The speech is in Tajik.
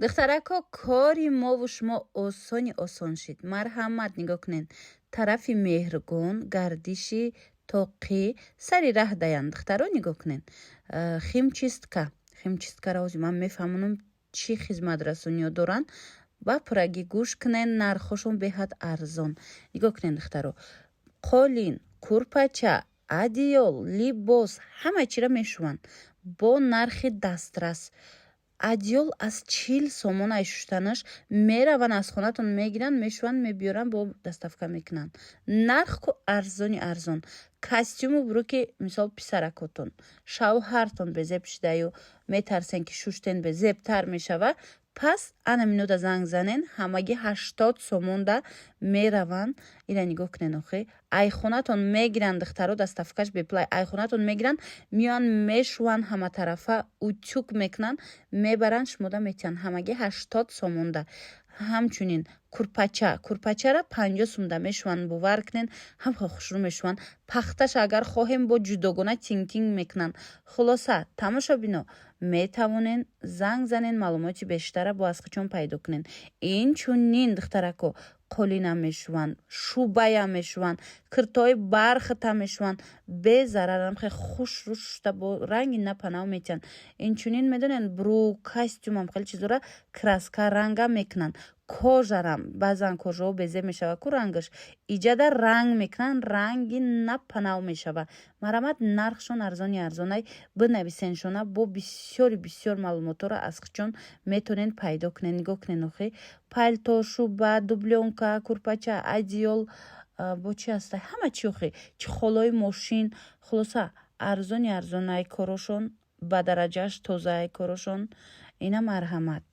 духтарако, кори мо ву шумо осон шид. Марҳамат, нигоҳ кунен. Тарафи меҳргон, гардиши тоқӣ сари раҳ даянд. Духтаро нигоҳ кунен. Химчисткаро ман мефаҳмонам чӣ хизматрасониё доранд. Ба пурагӣ гӯш кунен, нархошон беҳад арзон. нигоҳ кунен духтаро. қолин, курпача, адиёл, либос ҳама чиро мешуванд бо нархи дастрас. адиёл аз 40 сомон ай шуштанаш мераванд, аз хонатон мегиранд, мешуванд, мебиёранд, бо доставка мекунанд. нарх ку арзон. костюму бурӯ ки мисол писаракотон шавҳартон безеб шудаю метарсен ки шуштен безебтар мешава, пас ана минута занг занен, ҳамагӣ 80 сомонда мераванд. ина нигоҳ кунен. охи айхонатон мегиранд, духтаро доставкаш беплай. айхонатон мегиранд, миён мешуванд, ҳама тарафа утюг мекунанд, мебаранд, шумода метиҳанд. ҳамагӣ 80 сомонда. ҳамчунин курпачара 50 сомда мешуванд. бовар кунен, ҳама хушрӯ мешуванд. пахташ агар хоҳем бо ҷудогона тинг мекунанд. хулоса тамошобино, метавонен занг занен, маълумоти бештара бо асқичон пайдо кунен. инчунин духтарако, қолина мешуванд, шубая мешуванд, киртои бархата мешуванд, безарарам хе хушрӯ шушта бо ранги напанав метиҳанд. инчунин медонен бру костюмам хеле чизора краска ранга мекунанд. кожарам баъзан кожао безеб мешава ку рангаш иҷада ранг мекунанд, ранги напанав мешава. марҳамат, нархшон арзонай бинависеншона бо бисёр маълумотро аз қичон метонен пайдо кунен. нигоҳ кунен. охи палто, шуба, дублёнка, курпача, адиёл, бо чи аста ҳама чи. охи чихолои мошин. хулоса арзонай корошон, ба дараҷааш тозаи корошон. ина марҳамат.